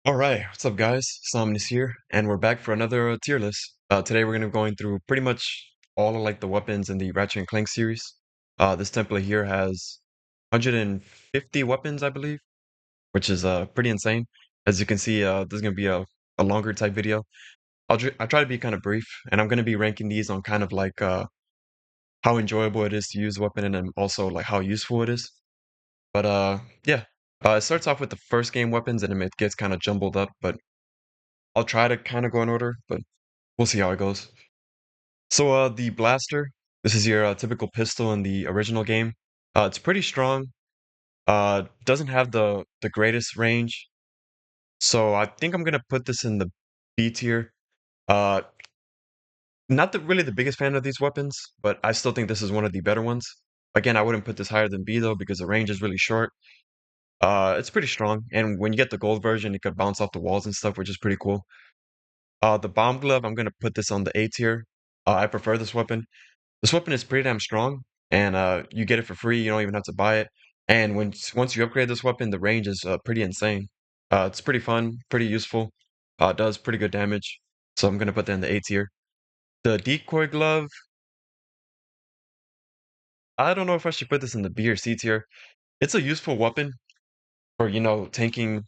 All right, what's up, guys? Somnus here, and we're back for another tier list. Today we're gonna be going through pretty much all of like the weapons in the Ratchet and Clank series. This template here has 150 weapons, I believe, which is pretty insane. As you can see, this is gonna be a longer type video. I'll try to be kind of brief, and I'm gonna be ranking these on kind of like how enjoyable it is to use the weapon, and then also like how useful it is. But yeah, it starts off with the first game weapons, and then it gets kind of jumbled up, but I'll try to kind of go in order, but we'll see how it goes. So, the blaster, this is your typical pistol in the original game. It's pretty strong. Doesn't have the greatest range, so I think I'm gonna put this in the B tier. Uh, Not really the biggest fan of these weapons, but I still think this is one of the better ones. Again, I wouldn't put this higher than B though because the range is really short. It's pretty strong, and when you get the gold version, it could bounce off the walls and stuff, which is pretty cool. The bomb glove, I'm gonna put this on the A tier. I prefer this weapon. This weapon is pretty damn strong, and you get it for free. You don't even have to buy it. And once you upgrade this weapon, the range is pretty insane. It's pretty fun, pretty useful. Does pretty good damage. So I'm gonna put that in the A tier. The decoy glove, I don't know if I should put this in the B or C tier. It's a useful weapon for tanking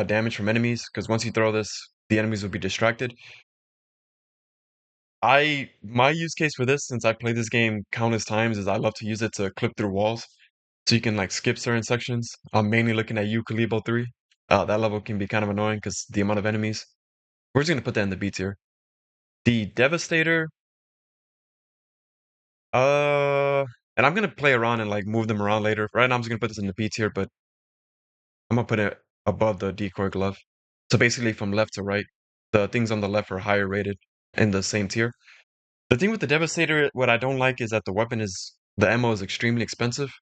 damage from enemies. Because once you throw this, the enemies will be distracted. My use case for this, since I played this game countless times, is I love to use it to clip through walls, so you can like skip certain sections. I'm mainly looking at you, Kalibo 3. That level can be kind of annoying because the amount of enemies. We're just gonna put that in the B tier. The Devastator, uh, and I'm gonna play around and like move them around later. Right now, I'm just gonna put this in the B tier, but I'm gonna put it above the decoy glove. So basically, from left to right, the things on the left are higher rated in the same tier. The thing with the Devastator, what I don't like is that the ammo is extremely expensive.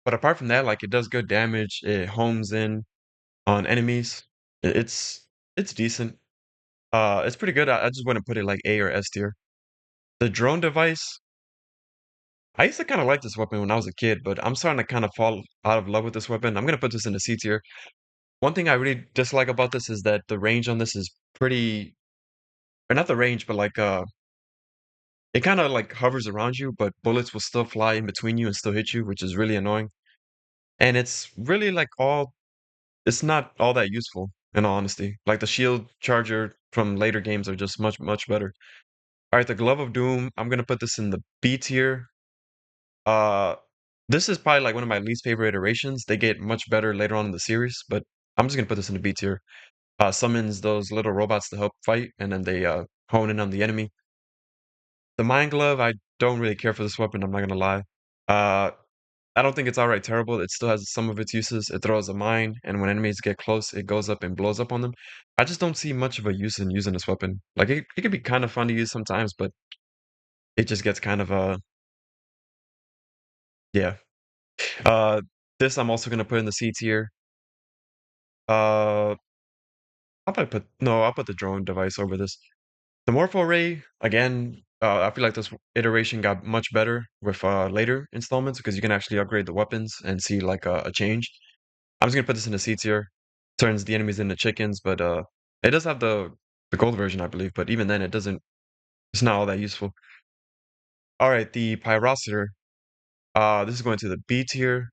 But apart from that, like it does good damage. It homes in on enemies. It's decent. It's pretty good. I just wouldn't put it like A or S tier. The drone device, I used to kind of like this weapon when I was a kid, but I'm starting to kind of fall out of love with this weapon. I'm gonna put this in the C tier. One thing I really dislike about this is that the range on this is pretty, or not the range, but like it kind of like hovers around you, but bullets will still fly in between you and still hit you, which is really annoying. And it's really like it's not all that useful, in all honesty. Like the shield charger from later games are just much, much better. All right, the Glove of Doom, I'm gonna put this in the B tier. Uh, this is probably like one of my least favorite iterations. They get much better later on in the series, but I'm just gonna put this in the B tier. Summons those little robots to help fight, and then they hone in on the enemy. The Mind Glove, I don't really care for this weapon, I'm not gonna lie. Uh, I don't think it's outright terrible. It still has some of its uses. It throws a mine, and when enemies get close, it goes up and blows up on them. I just don't see much of a use in using this weapon. Like it could be kind of fun to use sometimes, but it just gets kind of yeah. Uh, this I'm also gonna put in the C tier. Uh, I'll probably put no, I'll put the drone device over this. The Morpho Ray, again, I feel like this iteration got much better with later installments because you can actually upgrade the weapons and see like a change. I'm just gonna put this in the C tier. Turns the enemies into chickens, but it does have the gold version, I believe. But even then, it doesn't. It's not all that useful. All right, the Pyrocitor. This is going to the B tier.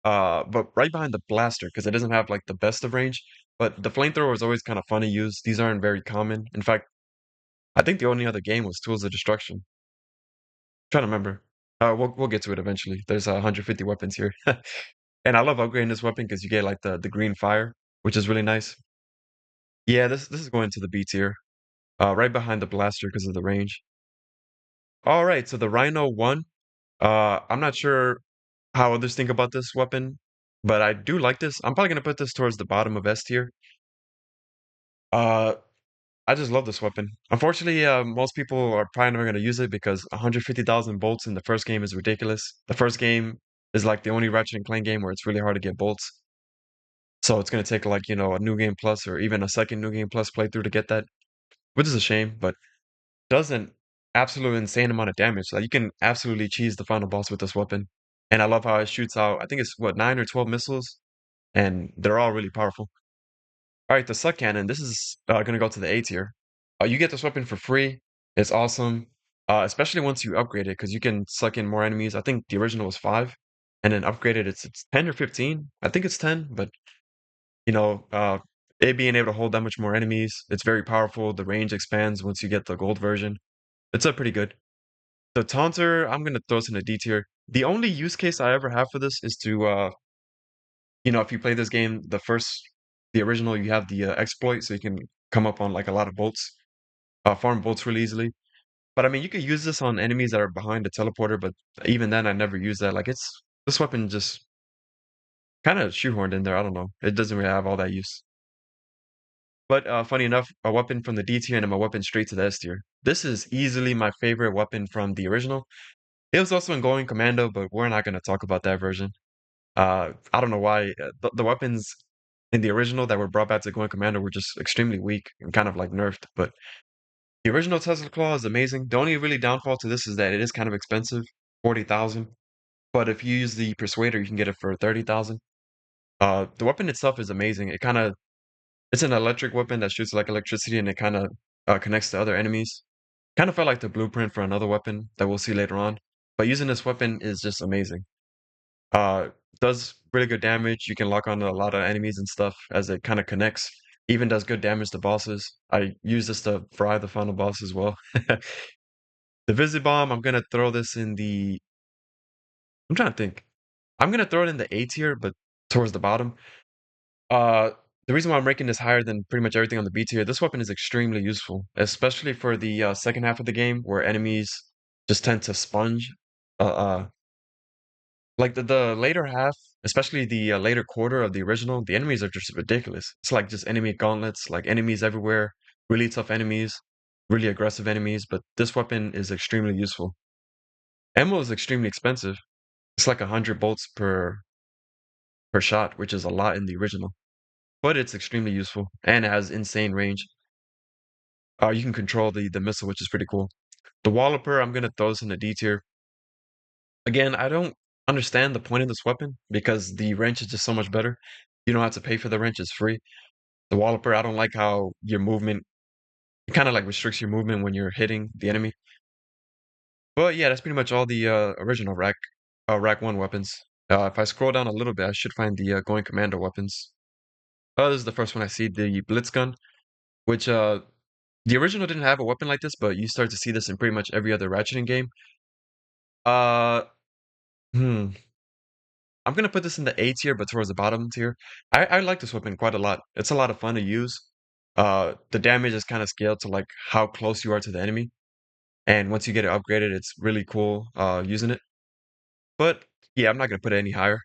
But right behind the blaster because it doesn't have like the best of range. But the flamethrower is always kind of fun to use. These aren't very common. In fact, I think the only other game was Tools of Destruction. Trying to remember. We'll get to it eventually. There's 150 weapons here, and I love upgrading this weapon because you get like the green fire, which is really nice. Yeah, this is going to the B tier, right behind the blaster because of the range. All right, so the Rhino 1, I'm not sure how others think about this weapon, but I do like this. I'm probably gonna put this towards the bottom of S tier. Uh, I just love this weapon. Unfortunately, most people are probably never gonna use it because 150,000 bolts in the first game is ridiculous. The first game is like the only Ratchet and Clank game where it's really hard to get bolts. So it's gonna take like, a new game plus or even a second new game plus playthrough to get that, which is a shame, but does an absolute insane amount of damage. Like you can absolutely cheese the final boss with this weapon. And I love how it shoots out, I think it's what, 9 or 12 missiles, and they're all really powerful. All right, the Suck Cannon. This is gonna go to the A tier. You get this weapon for free. It's awesome, especially once you upgrade it, because you can suck in more enemies. I think the original was 5, and then upgraded it's 10 or 15. I think it's 10, but you know, it being able to hold that much more enemies, it's very powerful. The range expands once you get the gold version. It's a pretty good. The Taunter, I'm gonna throw this in a D tier. The only use case I ever have for this is to if you play this game, the original, you have the exploit, so you can come up on like a lot of bolts, farm bolts really easily. But I mean, you could use this on enemies that are behind the teleporter, but even then, I never use that. Like this weapon just kind of shoehorned in there. I don't know. It doesn't really have all that use. But funny enough, a weapon from the D tier and a weapon straight to the S tier. This is easily my favorite weapon from the original. It was also in Going Commando, but we're not going to talk about that version. I don't know why the weapons in the original that were brought back to Going Commander were just extremely weak and kind of like nerfed. But the original Tesla Claw is amazing. The only really downfall to this is that it is kind of expensive, 40,000. But if you use the Persuader, you can get it for 30,000. The weapon itself is amazing. It's an electric weapon that shoots like electricity and it kind of connects to other enemies. Kind of felt like the blueprint for another weapon that we'll see later on. But using this weapon is just amazing. Uh, does really good damage. You can lock onto a lot of enemies and stuff as it kind of connects. Even does good damage to bosses. I use this to fry the final boss as well. The Visibomb, I'm gonna throw this in the. I'm trying to think. I'm gonna throw it in the A tier, but towards the bottom. Uh, the reason why I'm ranking this higher than pretty much everything on the B tier, this weapon is extremely useful, especially for the second half of the game where enemies just tend to sponge. Uh, uh, Like the later half, especially the later quarter of the original, the enemies are just ridiculous. It's like just enemy gauntlets, like enemies everywhere, really tough enemies, really aggressive enemies, but this weapon is extremely useful. Ammo is extremely expensive. It's like 100 bolts per shot, which is a lot in the original. But it's extremely useful and it has insane range. You can control the missile, which is pretty cool. The Walloper, I'm gonna throw this in the D tier. Again, I don't understand the point of this weapon because the wrench is just so much better. You don't have to pay for the wrench, it's free. The Walloper, I don't like how your movement it kind of like restricts your movement when you're hitting the enemy. But yeah, that's pretty much all the original Rack 1 weapons. If I scroll down a little bit, I should find the Going Commando weapons. This is the first one I see, the Blitz Gun, which the original didn't have a weapon like this, but you start to see this in pretty much every other ratcheting game. Uh, hmm. I'm gonna put this in the A tier, but towards the bottom tier. I like this weapon quite a lot. It's a lot of fun to use. The damage is kind of scaled to like how close you are to the enemy, and once you get it upgraded, it's really cool using it. But yeah, I'm not gonna put it any higher.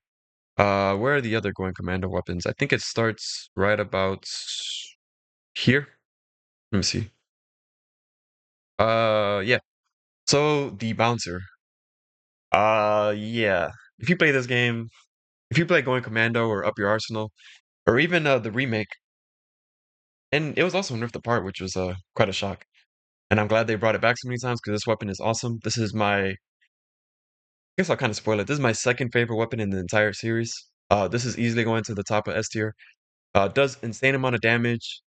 Where are the other Going Commando weapons? I think it starts right about here. Let me see. Yeah. So the bouncer. Yeah. If you play this game, if you play Going Commando or Up Your Arsenal, or even the remake. And it was also nerfed apart, which was quite a shock. And I'm glad they brought it back so many times because this weapon is awesome. This is I guess I'll kind of spoil it. This is my second favorite weapon in the entire series. This is easily going to the top of S tier. Does insane amount of damage.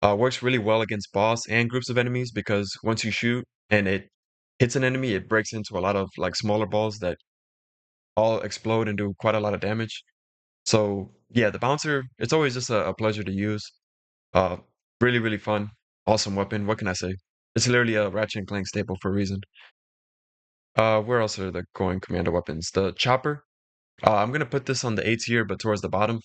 Works really well against boss and groups of enemies because once you shoot and it hits an enemy, it breaks into a lot of like smaller balls that all explode and do quite a lot of damage. So yeah, the bouncer, it's always just a pleasure to use. Uh, really, really fun. Awesome weapon. What can I say? It's literally a Ratchet and Clank staple for a reason. Where else are the going commando weapons? The chopper. I'm gonna put this on the A tier, but towards the bottom.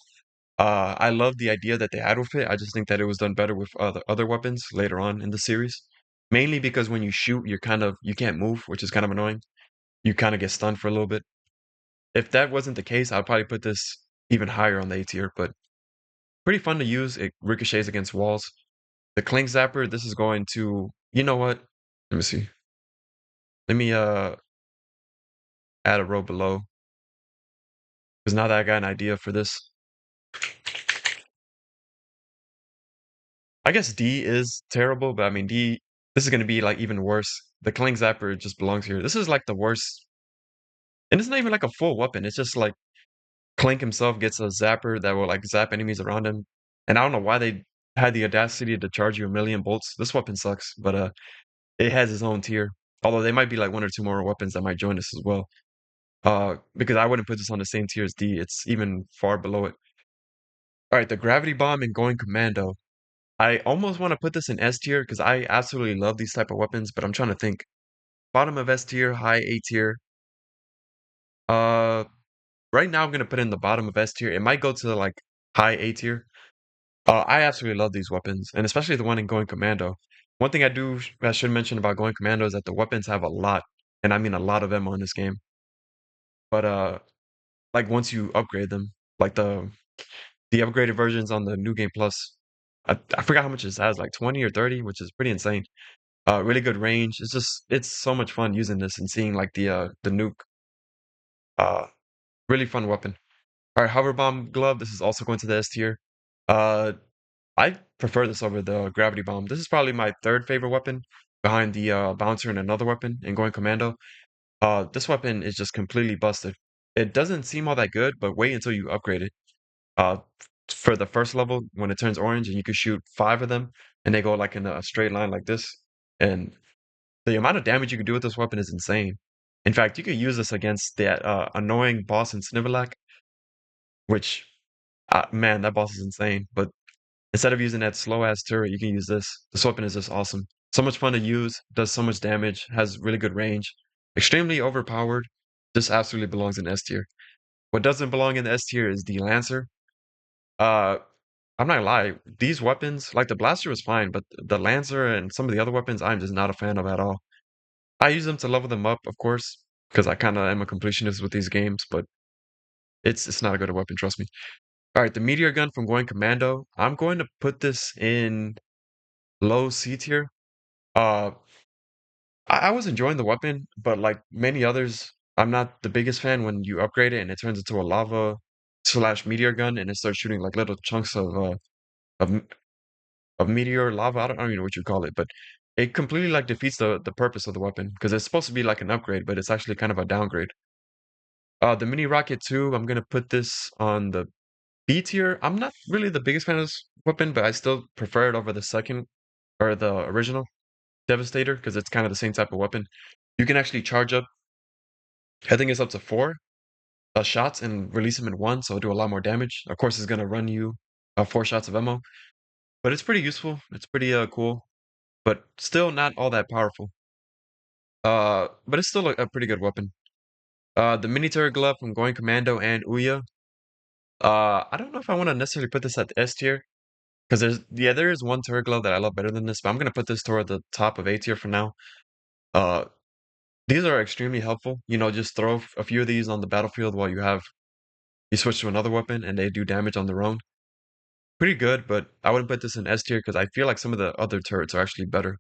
I love the idea that they had with it. I just think that it was done better with other weapons later on in the series. Mainly because when you shoot, you can't move, which is kind of annoying. You kind of get stunned for a little bit. If that wasn't the case, I'd probably put this even higher on the A tier, but pretty fun to use. It ricochets against walls. The Clink Zapper, this is going to, you know what? Let me see. Let me add a row below because now that I got an idea for this, I guess D is terrible, but I mean this is gonna be like even worse. The Clink Zapper just belongs here. This is like the worst, and it's not even like a full weapon. It's just like Clink himself gets a zapper that will like zap enemies around him, and I don't know why they had the audacity to charge you 1,000,000 bolts. This weapon sucks, but it has its own tier. Although they might be like one or two more weapons that might join this as well. Because I wouldn't put this on the same tier as D. It's even far below it. All right, the gravity bomb and going commando. I almost want to put this in S tier because I absolutely love these type of weapons, but I'm trying to think. Bottom of S tier, high A tier. Uh, right now I'm gonna put in the bottom of S tier. It might go to like high A tier. I absolutely love these weapons, and especially the one in going commando. One thing I should mention about going commando is that the weapons have a lot, and I mean a lot of ammo in this game. But like once you upgrade them, like the upgraded versions on the new game plus, I forgot how much it has, like 20 or 30, which is pretty insane. Really good range. It's so much fun using this and seeing like the nuke. Uh, really fun weapon. All right, hover bomb glove. This is also going to the S tier. Uh, I prefer this over the gravity bomb. This is probably my third favorite weapon behind the bouncer and another weapon in going commando. This weapon is just completely busted. It doesn't seem all that good, but wait until you upgrade it. Uh, for the first level, when it turns orange and you can shoot 5 of them, and they go like in a straight line like this, and the amount of damage you can do with this weapon is insane. In fact, you could use this against that annoying boss in Snivelak, which, man, that boss is insane. But instead of using that slow ass turret, you can use this. This weapon is just awesome. So much fun to use, does so much damage, has really good range, extremely overpowered. This absolutely belongs in S tier. What doesn't belong in the S tier is the Lancer. Uh, I'm not gonna lie, these weapons, like the blaster was fine, but the Lancer and some of the other weapons, I'm just not a fan of at all. I use them to level them up, of course, because I kind of am a completionist with these games, but it's not a good weapon, trust me. All right, the meteor gun from going commando. I'm going to put this in low C tier. Uh, I was enjoying the weapon, but like many others, I'm not the biggest fan when you upgrade it and it turns into a lava slash meteor gun and it starts shooting like little chunks of m- of meteor lava. I don't even know what you call it, but it completely like defeats the purpose of the weapon because it's supposed to be like an upgrade, but it's actually kind of a downgrade. The mini rocket 2, I'm gonna put this on the B tier. I'm not really the biggest fan of this weapon, but I still prefer it over the second or the original Devastator because it's kind of the same type of weapon. You can actually charge up, I think it's up to 4 shots and release them in one, so it'll do a lot more damage. Of course, it's gonna run you 4 shots of ammo, but it's pretty useful. It's pretty cool, but still not all that powerful. But it's still a pretty good weapon. The mini turret glove from Going Commando and Ouya. I don't know if I want to necessarily put this at the S tier because there is one turret glove that I love better than this, but I'm gonna put this toward the top of A tier for now. Uh, these are extremely helpful. You know, just throw a few of these on the battlefield while you switch to another weapon and they do damage on their own. Pretty good, but I wouldn't put this in S tier because I feel like some of the other turrets are actually better.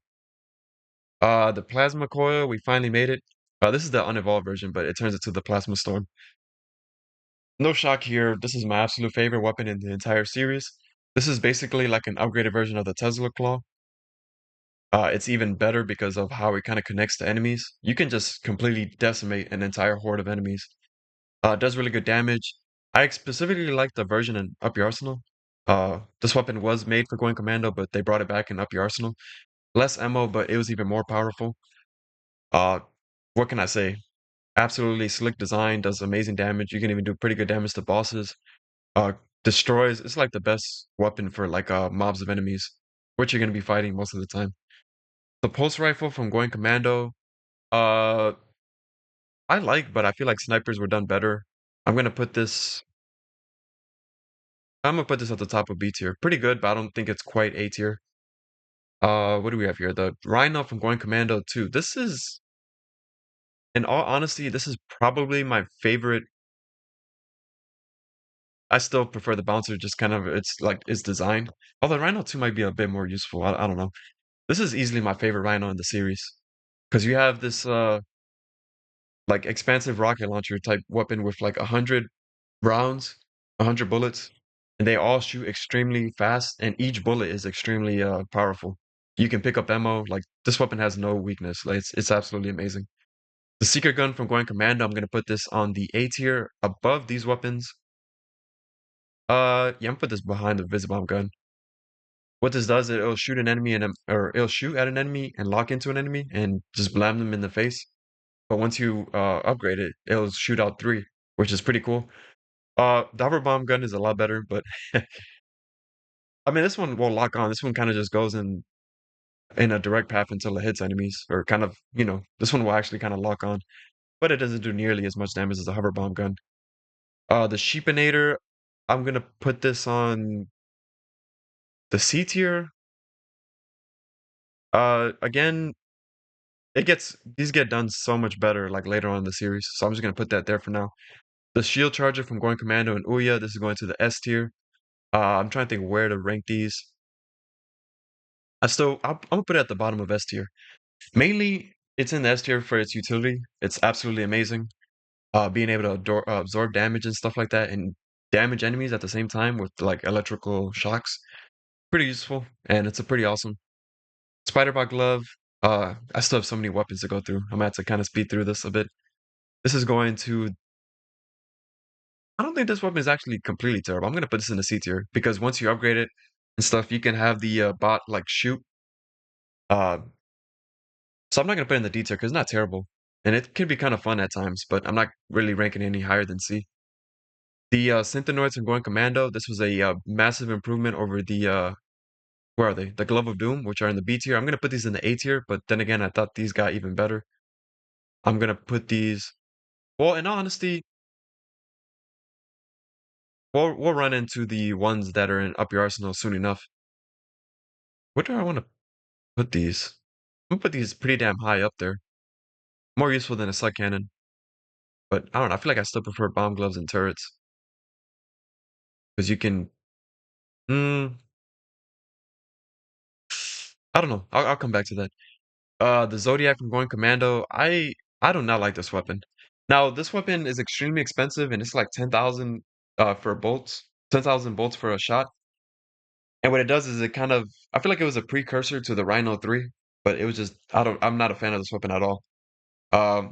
The plasma coil, we finally made it. This is the unevolved version, but it turns into the plasma storm. No shock here. This is my absolute favorite weapon in the entire series. This is basically like an upgraded version of the Tesla Claw. It's even better because of how it kind of connects to enemies. You can just completely decimate an entire horde of enemies. It does really good damage. I specifically like the version in Up Your Arsenal. This weapon was made for going commando, but they brought it back in Up Your Arsenal. Less ammo, but it was even more powerful. Uh, what can I say? Absolutely slick design, does amazing damage. You can even do pretty good damage to bosses. Uh, destroys. It's like the best weapon for like mobs of enemies, which you're gonna be fighting most of the time. The pulse rifle from going commando. Uh, I like, but I feel like snipers were done better. I'm gonna put this. I'm gonna put this at the top of B tier. Pretty good, but I don't think it's quite A tier. What do we have here? The Rhino from Going Commando 2. This is, in all honesty, this is probably my favorite. I still prefer the Bouncer, just kind of it's like its design. Although Rhino 2 might be a bit more useful. I don't know. This is easily my favorite Rhino in the series because you have this like expansive rocket launcher type weapon with like 100 rounds, 100 bullets, and they all shoot extremely fast, and each bullet is extremely powerful. You can pick up ammo. Like this weapon has no weakness. Like it's absolutely amazing. The secret gun from Going Commando, I'm gonna put this on the A tier above these weapons. Yeah, I'm gonna put this behind the Visibomb gun. What this does, it'll shoot an enemy or it'll shoot at an enemy and lock into an enemy and just blam them in the face. But once you upgrade it, it'll shoot out three, which is pretty cool. The hover bomb gun is a lot better, but I mean this one will lock on. This one kind of just goes in a direct path until it hits enemies, or kind of, this one will actually kind of lock on, but it doesn't do nearly as much damage as the hover bomb gun. The Sheepinator, I'm gonna put this on the C tier. Again, these get done so much better like later on in the series, so I'm just gonna put that there for now. The Shield Charger from Going Commando and Ouya, this is going to the S tier. I'm trying to think where to rank these. I'm gonna put it at the bottom of S tier. Mainly, it's in the S tier for its utility. It's absolutely amazing. Being able to absorb damage and stuff like that, and damage enemies at the same time with like electrical shocks. Pretty useful, and it's a pretty awesome. Spider-Bot Glove. I still have so many weapons to go through. I'm gonna have to kind of speed through this a bit. This is going to. I don't think this weapon is actually completely terrible. I'm gonna put this in the C tier because once you upgrade it and stuff, you can have the bot like shoot. Uh, so I'm not gonna put it in the D tier because it's not terrible, and it can be kind of fun at times. But I'm not really ranking any higher than C. The Synthenoids from Going Commando. This was a massive improvement over the where are they? The Glove of Doom, which are in the B tier. I'm gonna put these in the A tier, but then again, I thought these got even better. I'm gonna put these. Well, in all honesty, we'll run into the ones that are in Up Your Arsenal soon enough. Where do I want to put these? I'm gonna put these pretty damn high up there. More useful than a slug cannon, but I don't know. I feel like I still prefer bomb gloves and turrets because you can. Mm, I don't know. I'll come back to that. The Zodiac from Going Commando. I do not like this weapon. Now, this weapon is extremely expensive, and it's like 10,000 for bolts, 10,000 bolts for a shot. And what it does is it kind of, I feel like it was a precursor to the Rhino 3, but it was just, I'm not a fan of this weapon at all.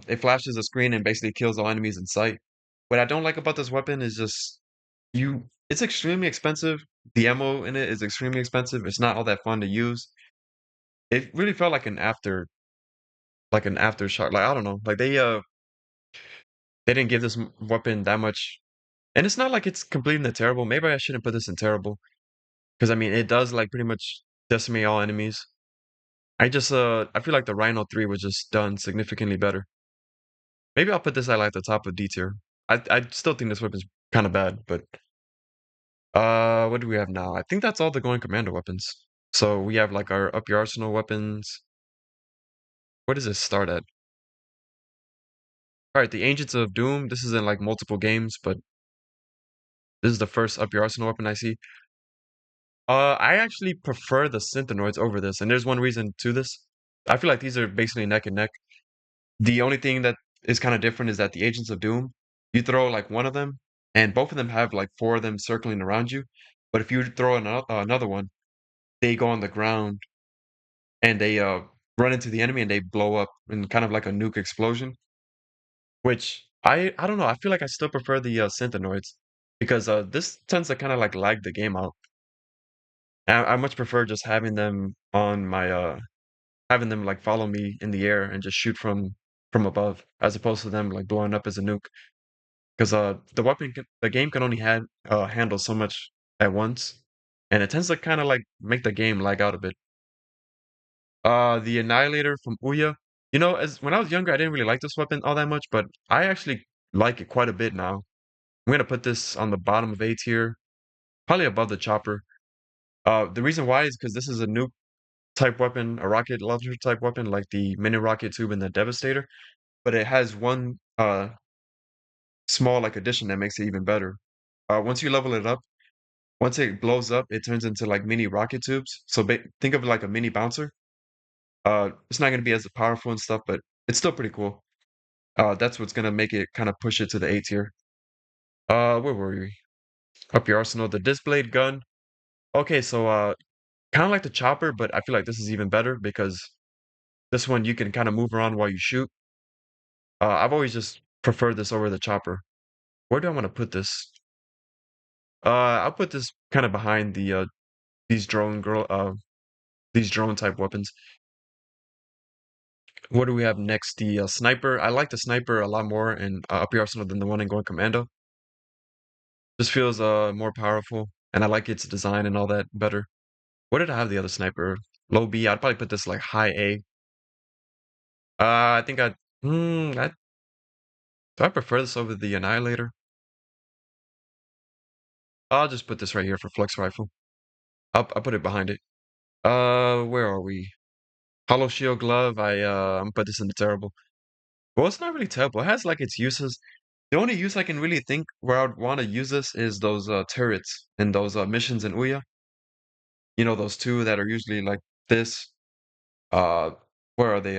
It flashes a screen and basically kills all enemies in sight. What I don't like about this weapon is just it's extremely expensive. The ammo in it is extremely expensive. It's not all that fun to use. It really felt like an aftershock. Like I don't know, like they didn't give this weapon that much, and it's not like it's completely terrible. Maybe I shouldn't put this in terrible because I mean it does like pretty much decimate all enemies. I feel like the Rhino 3 was just done significantly better. Maybe I'll put this at like the top of D tier. I still think this weapon's kind of bad, but what do we have now? I think that's all the going commando weapons. So we have like our up your arsenal weapons. Where does this start at? All right, the Agents of Doom. This is in like multiple games, but this is the first up your arsenal weapon I see. I actually prefer the Synthenoids over this, and there's one reason to this. I feel like these are basically neck and neck. The only thing that is kind of different is that the Agents of Doom, you throw like one of them, and both of them have like four of them circling around you. But if you throw another one, they go on the ground and they run into the enemy and they blow up in kind of like a nuke explosion. Which I don't know. I feel like I still prefer the Synthenoids because this tends to kind of like lag the game out. I much prefer just having them on my having them like follow me in the air and just shoot from above as opposed to them like blowing up as a nuke. Because the game can only handle so much at once, and it tends to kind of like make the game lag out a bit. The Annihilator from Ouya. As when I was younger, I didn't really like this weapon all that much, but I actually like it quite a bit now. I'm gonna put this on the bottom of A tier, probably above the chopper. The reason why is because this is a nuke type weapon, a rocket launcher type weapon, like the mini rocket tube and the Devastator, but it has one small like addition that makes it even better. Once you level it up, once it blows up, it turns into like mini rocket tubes. So think of it like a mini bouncer. It's not gonna be as powerful and stuff, but it's still pretty cool. That's what's gonna make it kind of push it to the A tier. Where were we? Up your arsenal, the disc blade gun. Okay, so kind of like the chopper, but I feel like this is even better because this one you can kind of move around while you shoot. I've always just preferred this over the chopper. Where do I want to put this? I'll put this kind of behind these these drone type weapons. What do we have next? The sniper. I like the sniper a lot more in Up Your Arsenal than the one in Going Commando. This feels more powerful, and I like its design and all that better. What did I have the other sniper? Low B. I'd probably put this like high A. I think do I prefer this over the Annihilator? I'll just put this right here for flex rifle. I'll put it behind it. Where are we? Hollow shield glove. I'm gonna put this in the terrible. Well, it's not really terrible. It has like its uses. The only use I can really think where I would want to use this is those turrets and those missions in Ouya. You know, those two that are usually like this. Uh, where are they?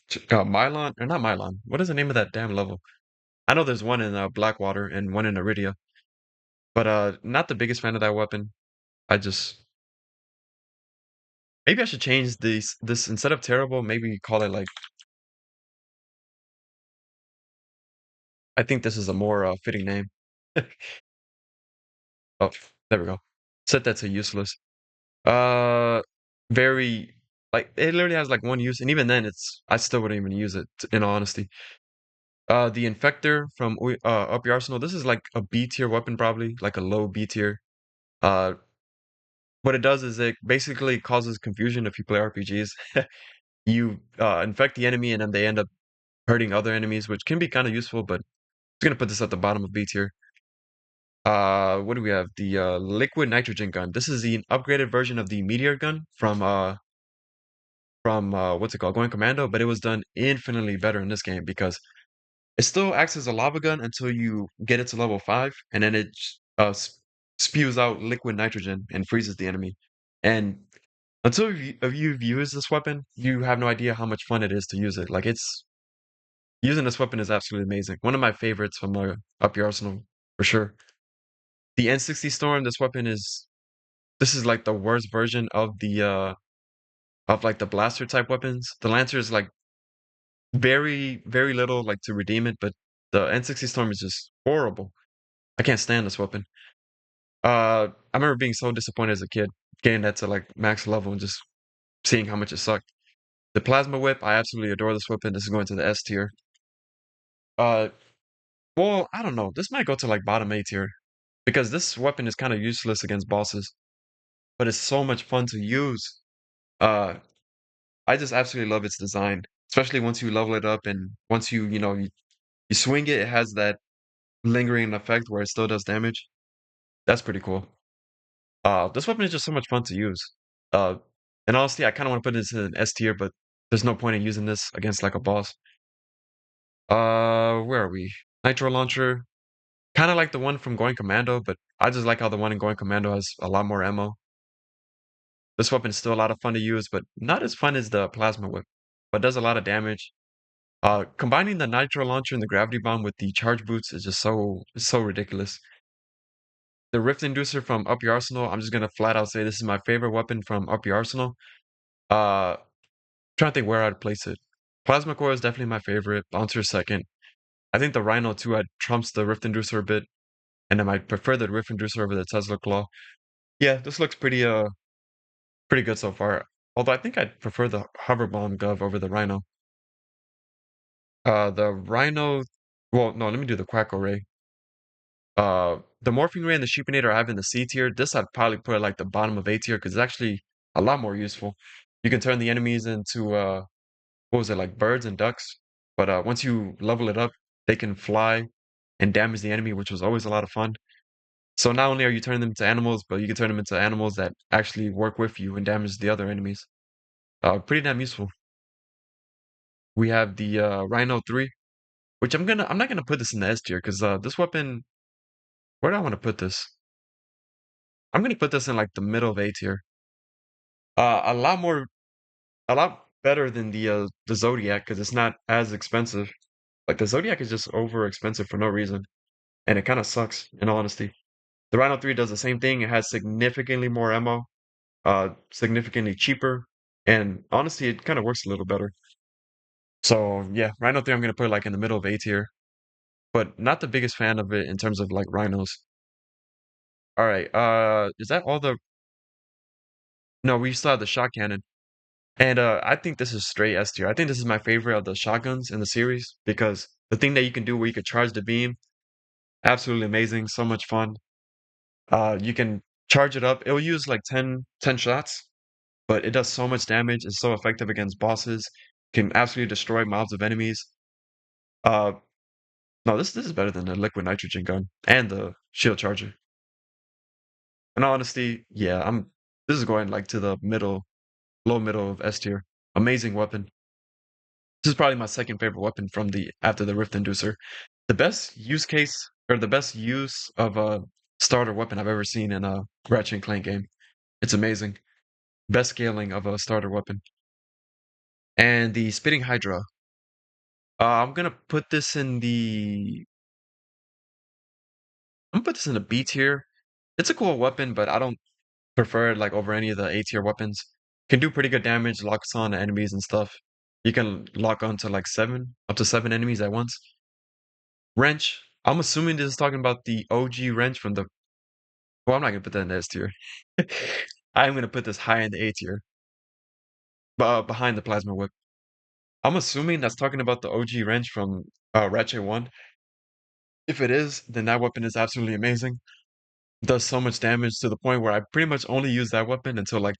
Mylon or not Mylon? What is the name of that damn level? I know there's one in Blackwater and one in Iridia, but not the biggest fan of that weapon. I just maybe I should change this instead of terrible. Maybe call it like I think this is a more fitting name. Oh, there we go. Set that to useless. Uh, very like it literally has like one use, and even then, it's I still wouldn't even use it in all honesty. The Infector from Up Your Arsenal. This is like a B tier weapon, probably like a low B tier. Uh, what it does is it basically causes confusion if you play RPGs. You infect the enemy, and then they end up hurting other enemies, which can be kind of useful. But I'm gonna put this at the bottom of B tier. What do we have? The liquid nitrogen gun. This is the upgraded version of the meteor gun from what's it called? Going Commando, but it was done infinitely better in this game because it still acts as a lava gun until you get it to level 5, and then it spews out liquid nitrogen and freezes the enemy. And until you've used this weapon, you have no idea how much fun it is to use it. Like it's using this weapon is absolutely amazing. One of my favorites from Up Your Arsenal for sure. The N60 Storm. This is like the worst version of like the blaster type weapons. The Lancer is like very little like to redeem it, but the N60 Storm is just horrible. I can't stand this weapon. I remember being so disappointed as a kid, getting that to like max level and just seeing how much it sucked. The Plasma Whip, I absolutely adore this weapon. This is going to the S tier. Uh, well, I don't know. This might go to like bottom A tier because this weapon is kind of useless against bosses, but it's so much fun to use. Uh, I just absolutely love its design, especially once you level it up and once you swing it, it has that lingering effect where it still does damage. That's pretty cool. This weapon is just so much fun to use. Uh, and honestly, I kind of want to put this in an S tier, but there's no point in using this against like a boss. Where are we? Nitro launcher, kind of like the one from Going Commando, but I just like how the one in Going Commando has a lot more ammo. This weapon is still a lot of fun to use, but not as fun as the plasma whip, but does a lot of damage. Combining the nitro launcher and the gravity bomb with the charge boots is just it's so ridiculous. The Rift Inducer from Up Your Arsenal, I'm just gonna flat out say this is my favorite weapon from Up Your Arsenal. Uh, trying to think where I'd place it. Plasma Core is definitely my favorite. Bouncer second. I think the Rhino 2 trumps the Rift Inducer a bit, and then I prefer the Rift Inducer over the Tesla Claw. Yeah, this looks pretty good so far. Although I think I'd prefer the Hover Bomb Gov over the Rhino. The Rhino. Well, no, let me do the Quackle Ray. The Morphing Ray and the Sheepinator I have in the C tier. This I'd probably put at like the bottom of A tier because it's actually a lot more useful. You can turn the enemies into what was it, like birds and ducks? But once you level it up, they can fly and damage the enemy, which was always a lot of fun. So not only are you turning them into animals, but you can turn them into animals that actually work with you and damage the other enemies. Pretty damn useful. We have the Rhino 3, which I'm not gonna put this in the S tier because this weapon, where do I want to put this? I'm gonna put this in like the middle of A tier. A lot more, a lot better than the Zodiac because it's not as expensive. Like the Zodiac is just over expensive for no reason, and it kind of sucks in all honesty. The Rhino 3 does the same thing. It has significantly more ammo, significantly cheaper, and honestly, it kind of works a little better. So yeah, Rhino 3 I'm gonna put like in the middle of A tier, but not the biggest fan of it in terms of like rhinos. All right, is that all the No, we still have the shot cannon. And I think this is straight S tier. I think this is my favorite of the shotguns in the series because the thing that you can do where you could charge the beam, absolutely amazing, so much fun. You can charge it up. It will use like 10 shots, but it does so much damage. It's so effective against bosses. Can absolutely destroy mobs of enemies. Uh, no, this is better than the liquid nitrogen gun and the shield charger. In all honesty, yeah, this is going like to the middle, low middle of S tier. Amazing weapon. This is probably my second favorite weapon from the after the Rift Inducer. The best use case or the best use of a starter weapon I've ever seen in a Ratchet Clank game. It's amazing. Best scaling of a starter weapon. And the Spitting Hydra. I'm gonna put this in the I'm gonna put this in the B tier. It's a cool weapon, but I don't prefer it like over any of the A tier weapons. Can do pretty good damage, locks on to enemies and stuff. You can lock onto like up to seven enemies at once. Wrench. I'm assuming this is talking about the OG wrench from the. Well, I'm not gonna put that in the S tier. I'm gonna put this high in the A tier, behind the plasma whip. I'm assuming that's talking about the OG wrench from Ratchet 1. If it is, then that weapon is absolutely amazing. Does so much damage to the point where I pretty much only use that weapon until like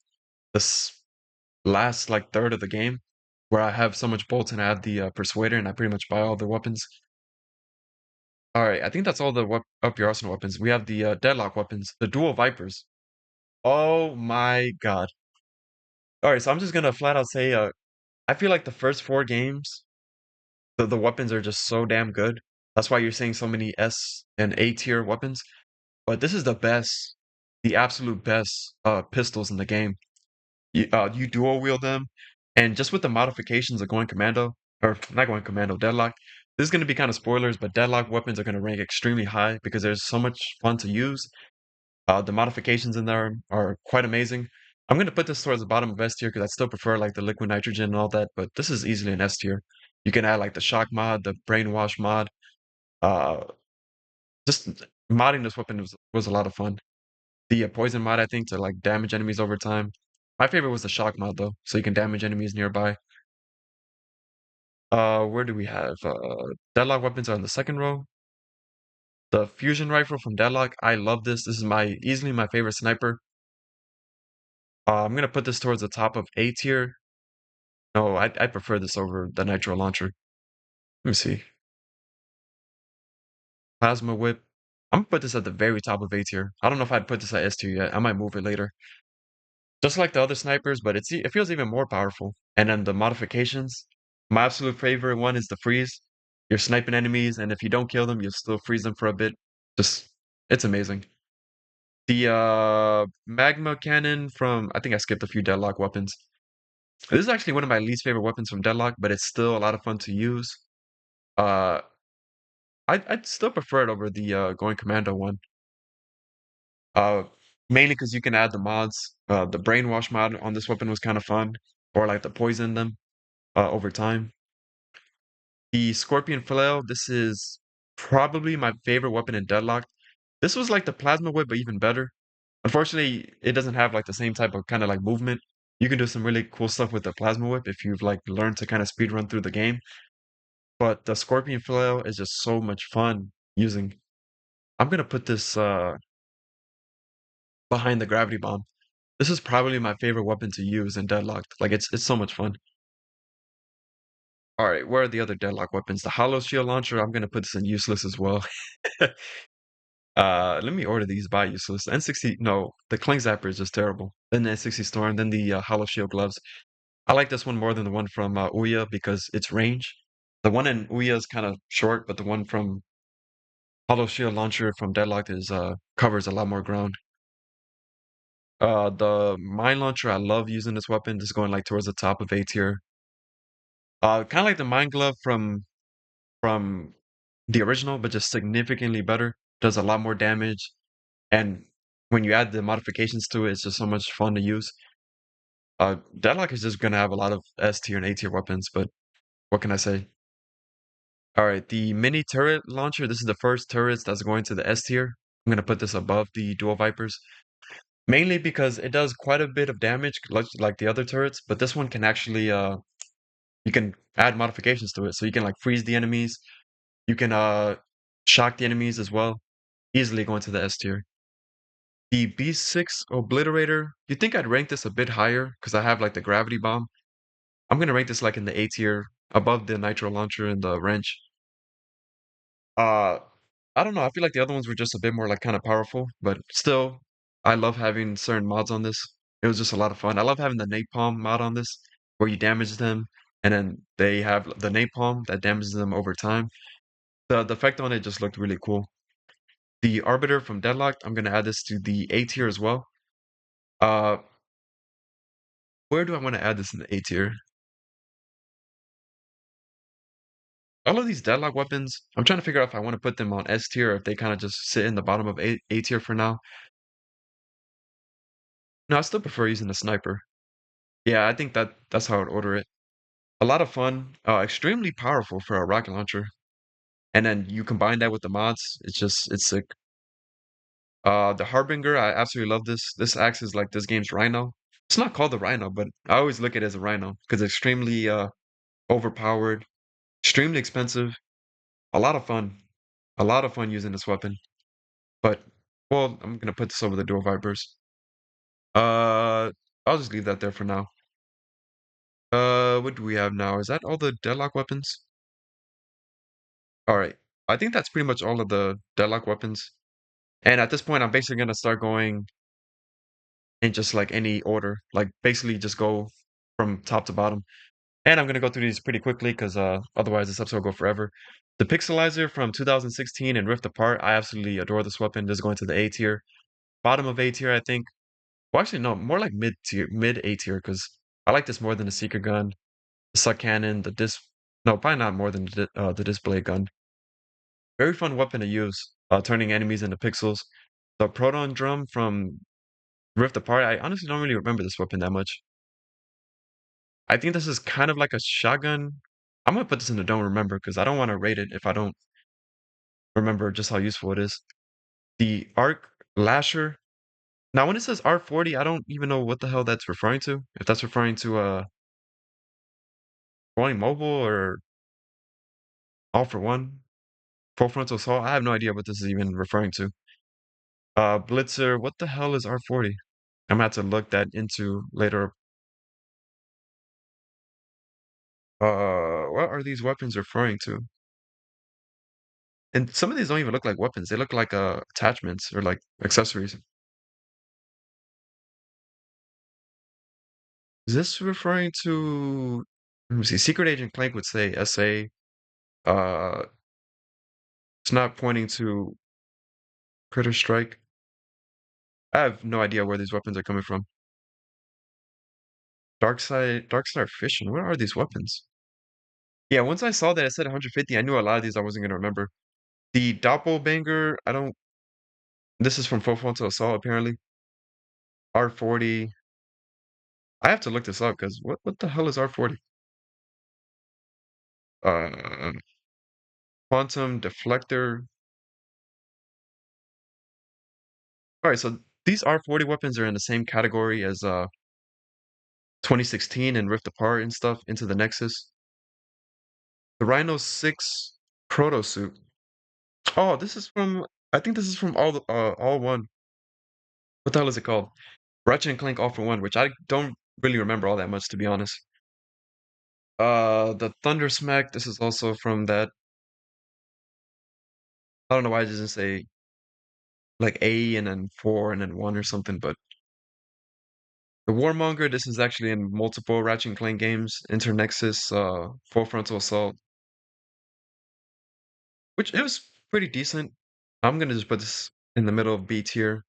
the last like third of the game, where I have so much bolts and I have the Persuader and I pretty much buy all the weapons. All right, I think that's all the up your arsenal weapons. We have the deadlock weapons, the dual Vipers. Oh my God. All right, so I'm just gonna flat out say, I feel like the first four games, the weapons are just so damn good. That's why you're seeing so many S and A tier weapons. But this is the best, the absolute best pistols in the game. You dual wield them, and just with the modifications of going commando, or not going commando, deadlock. This is going to be kind of spoilers, but deadlock weapons are going to rank extremely high because there's so much fun to use. The modifications in there are quite amazing. I'm going to put this towards the bottom of S tier because I still prefer like the liquid nitrogen and all that, but this is easily an S tier. You can add like the shock mod, the brainwash mod. Uh, just modding this weapon was a lot of fun. The poison mod, I think, to like damage enemies over time. My favorite was the shock mod though, so you can damage enemies nearby. Where do we have? Deadlock weapons are in the second row. The fusion rifle from Deadlock, I love this. This is my easily my favorite sniper. I'm gonna put this towards the top of A tier. No, I prefer this over the nitro launcher. Let me see. Plasma whip. I'm gonna put this at the very top of A tier. I don't know if I'd put this at S tier yet. I might move it later. Just like the other snipers, but it feels even more powerful. And then the modifications. My absolute favorite one is the freeze. You're sniping enemies, and if you don't kill them, you'll still freeze them for a bit. Just it's amazing. The magma cannon from I think I skipped a few deadlock weapons. This is actually one of my least favorite weapons from deadlock, but it's still a lot of fun to use. Uh, I'd still prefer it over the going commando one. Uh, Mainly because you can add the mods. The brainwash mod on this weapon was kind of fun, or like the poison them over time. The scorpion flail. This is probably my favorite weapon in deadlock. This was like the plasma whip, but even better. Unfortunately, it doesn't have like the same type of kind of like movement. You can do some really cool stuff with the plasma whip if you've like learned to kind of speed run through the game. But the scorpion flail is just so much fun using. I'm gonna put this behind the gravity bomb. This is probably my favorite weapon to use in Deadlocked. Like it's so much fun. All right, where are the other Deadlock weapons? The hollow shield launcher. I'm gonna put this in useless as well. Let me order these by useless. N60. No, the Clink Zapper is just terrible. Then the N60 Storm. Then the hollow shield gloves. I like this one more than the one from Ouya because its range. The one in Ouya is kind of short, but the one from Hollow Shield Launcher from Deadlock is covers a lot more ground. The Mine Launcher, I love using this weapon. Just going like towards the top of A tier. Kind of like the Mine Glove from the original, but just significantly better. Does a lot more damage, and when you add the modifications to it, it's just so much fun to use. Deadlock is just gonna have a lot of S tier and A tier weapons, but what can I say? All right, the mini turret launcher. This is the first turrets that's going to the S tier. I'm gonna put this above the dual Vipers. Mainly because it does quite a bit of damage, like the other turrets, but this one can actually you can add modifications to it. So you can like freeze the enemies, you can shock the enemies as well, easily go into the S tier. The B6 Obliterator, you think I'd rank this a bit higher because I have like the gravity bomb. I'm gonna rank this like in the A tier, above the nitro launcher and the wrench. Uh, I don't know. I feel like the other ones were just a bit more like kind of powerful, but still, I love having certain mods on this. It was just a lot of fun. I love having the napalm mod on this, where you damage them, and then they have the napalm that damages them over time. The effect on it just looked really cool. The Arbiter from Deadlocked, I'm gonna add this to the A tier as well. Uh, where do I want to add this in the A tier? All of these Deadlock weapons, I'm trying to figure out if I want to put them on S tier or if they kind of just sit in the bottom of A tier for now. No, I still prefer using the sniper. Yeah, I think that's how I'd order it. A lot of fun, extremely powerful for a rocket launcher. And then you combine that with the mods, it's sick. The Harbinger, I absolutely love this. This acts as like this game's Rhino. It's not called the Rhino, but I always look at it as a Rhino because it's extremely overpowered, extremely expensive, a lot of fun. A lot of fun using this weapon. But well, I'm gonna put this over the dual vipers. Uh I'll just leave that there for now. What do we have now? Is that all the deadlock weapons? All right. I think that's pretty much all of the deadlock weapons. And at this point, I'm basically gonna start going in just like any order, like basically just go from top to bottom. And I'm gonna go through these pretty quickly because otherwise this episode will go forever. The Pixelizer from 2016 and Rift Apart, I absolutely adore this weapon. This is going to the A tier. Bottom of A tier, I think. Well, actually, no, more like mid tier, mid A tier, because I like this more than the Seeker gun, the Suck Cannon, the disc. No, probably not more than the display gun. Very fun weapon to use, turning enemies into pixels. The Proton Drum from Rift Apart, I honestly don't really remember this weapon that much. I think this is kind of like a shotgun. I'm gonna put this in the don't remember because I don't want to rate it if I don't remember just how useful it is. The Arc Lasher. Now, when it says R40, I don't even know what the hell that's referring to. If that's referring to going mobile or all for one, full frontal assault. I have no idea what this is even referring to. Blitzer, what the hell is R40? I'm gonna have to look that into later. What are these weapons referring to? And some of these don't even look like weapons. They look like attachments or like accessories. Is this referring to? Let me see. Secret Agent Clank would say SA. Uh, it's not pointing to Critter Strike. I have no idea where these weapons are coming from. Dark Side Fission. Where are these weapons? Yeah, once I saw that it said 150, I knew a lot of these I wasn't gonna remember. The Doppelbanger, I don't. This is from Full Frontal Assault apparently. R40. I have to look this up because what the hell is R40? Uh, Quantum Deflector. All right, so these R40 weapons are in the same category as 2016 and Rift Apart and stuff into the Nexus. The Rhino 6 Proto Suit. Oh, this is from. I think this is from all one. What the hell is it called? Ratchet and Clank All for One, which I don't really remember all that much to be honest. The Thunder Smack. This is also from that. I don't know why it doesn't say like A and then 4 and then 1 or something, but the Warmonger. This is actually in multiple Ratchet and Clank games. Internexus, Full Frontal Assault, which it was pretty decent. I'm gonna just put this in the middle of B tier.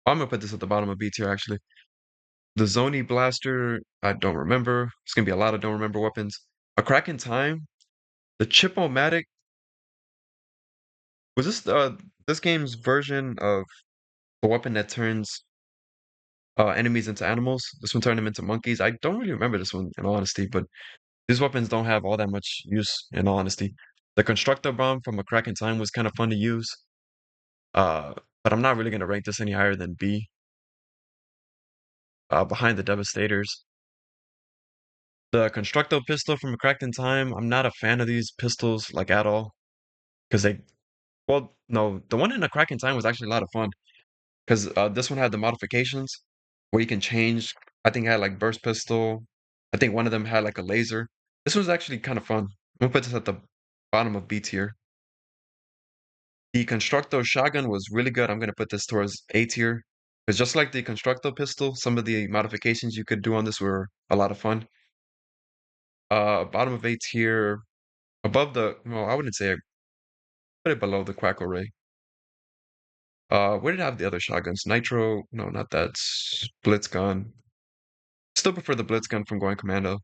I'm gonna put this at the bottom of B tier actually. The Zoni Blaster, I don't remember. It's gonna be a lot of don't remember weapons. A Crack in Time. The Chip-O-Matic. Was this game's version of the weapon that turns enemies into animals? This one turned them into monkeys. I don't really remember this one in all honesty, but these weapons don't have all that much use in all honesty. The Constructor Bomb from A Crack in Time was kind of fun to use. Uh, but I'm not really gonna rank this any higher than B. behind the Devastators. The Constructo pistol from A Cracked in Time, I'm not a fan of these pistols, like, at all. Because well, no, the one in A Cracked in Time was actually a lot of fun. Because this one had the modifications where you can change. I think it had like burst pistol. I think one of them had like a laser. This was actually kind of fun. I'm gonna put this at the bottom of B tier. The Constructo shotgun was really good. I'm gonna put this towards A tier. Because just like the Constructo pistol, some of the modifications you could do on this were a lot of fun. Bottom of A tier, above the, well, I wouldn't say I put it below the Quack Array. Where did I have the other shotguns? Nitro, no, not that. Blitz gun. Still prefer the Blitz gun from Going Commando.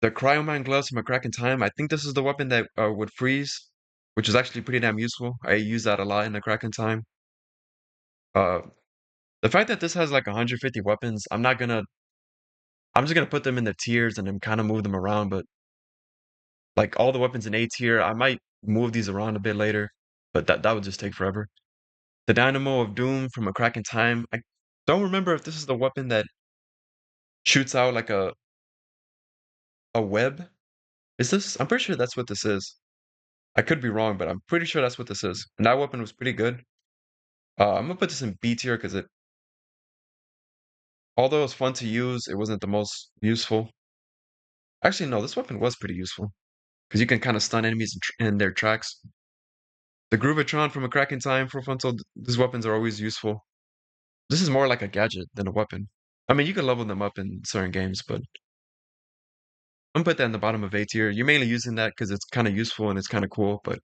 The Cryoman gloves from A Crack in Time. I think this is the weapon that would freeze, which is actually pretty damn useful. I use that a lot in A Crack in Time. Uh, the fact that this has like 150 weapons, I'm just gonna put them in the tiers and then kind of move them around. But like all the weapons in A tier, I might move these around a bit later, but that would just take forever. The Dynamo of Doom from A Crack in Time. I don't remember if this is the weapon that shoots out like a web. Is this? I'm pretty sure that's what this is. I could be wrong, but I'm pretty sure that's what this is. And that weapon was pretty good. I'm gonna put this in B tier because although it was fun to use, it wasn't the most useful. Actually, no, this weapon was pretty useful because you can kind of stun enemies in their tracks. The Groovatron from A Crack in Time, Full Frontal, these weapons are always useful. This is more like a gadget than a weapon. I mean, you can level them up in certain games, but I'm gonna put that in the bottom of A tier. You're mainly using that because it's kind of useful and it's kind of cool, but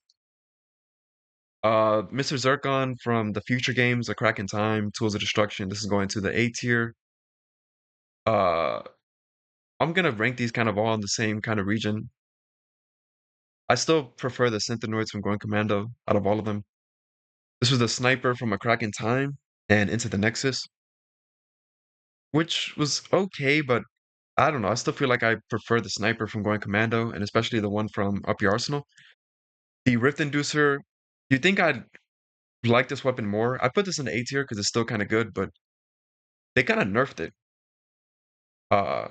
Mr. Zircon from the future games, A Crack in Time, Tools of Destruction. This is going to the A tier. Uh, I'm gonna rank these kind of all in the same kind of region. I still prefer the Synthenoids from Going Commando out of all of them. This was the Sniper from A Crack in Time and Into the Nexus, which was okay, but I don't know. I still feel like I prefer the Sniper from Going Commando and especially the one from Up Your Arsenal. The Rift Inducer, you think I'd like this weapon more? I put this in the A tier because it's still kind of good, but they kind of nerfed it. Uh,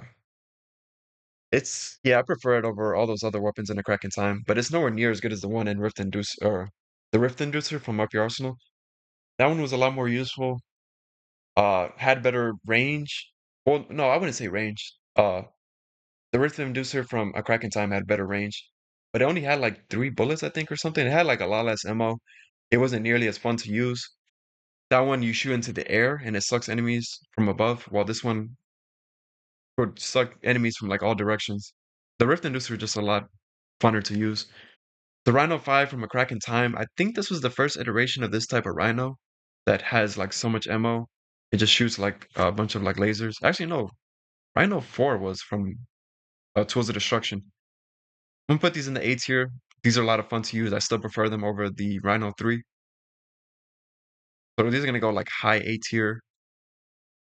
yeah, I prefer it over all those other weapons in A Crack in Time, but it's nowhere near as good as the one in Rift Inducer or the Rift Inducer from Up Your Arsenal. That one was a lot more useful. Had better range. Well, no, I wouldn't say range. The Rift Inducer from A Crack in Time had better range, but it only had like 3 bullets, I think, or something. It had like a lot less ammo. It wasn't nearly as fun to use. That one you shoot into the air and it sucks enemies from above, while this one would suck enemies from like all directions. The Rift Inducer is just a lot funner to use. The Rhino 5 from A Crack in Time, I think this was the first iteration of this type of Rhino that has like so much ammo. It just shoots like a bunch of like lasers. Actually, no. Rhino 4 was from Tools of Destruction. I'm gonna put these in the A tier. These are a lot of fun to use. I still prefer them over the Rhino 3. So these are gonna go like high A tier.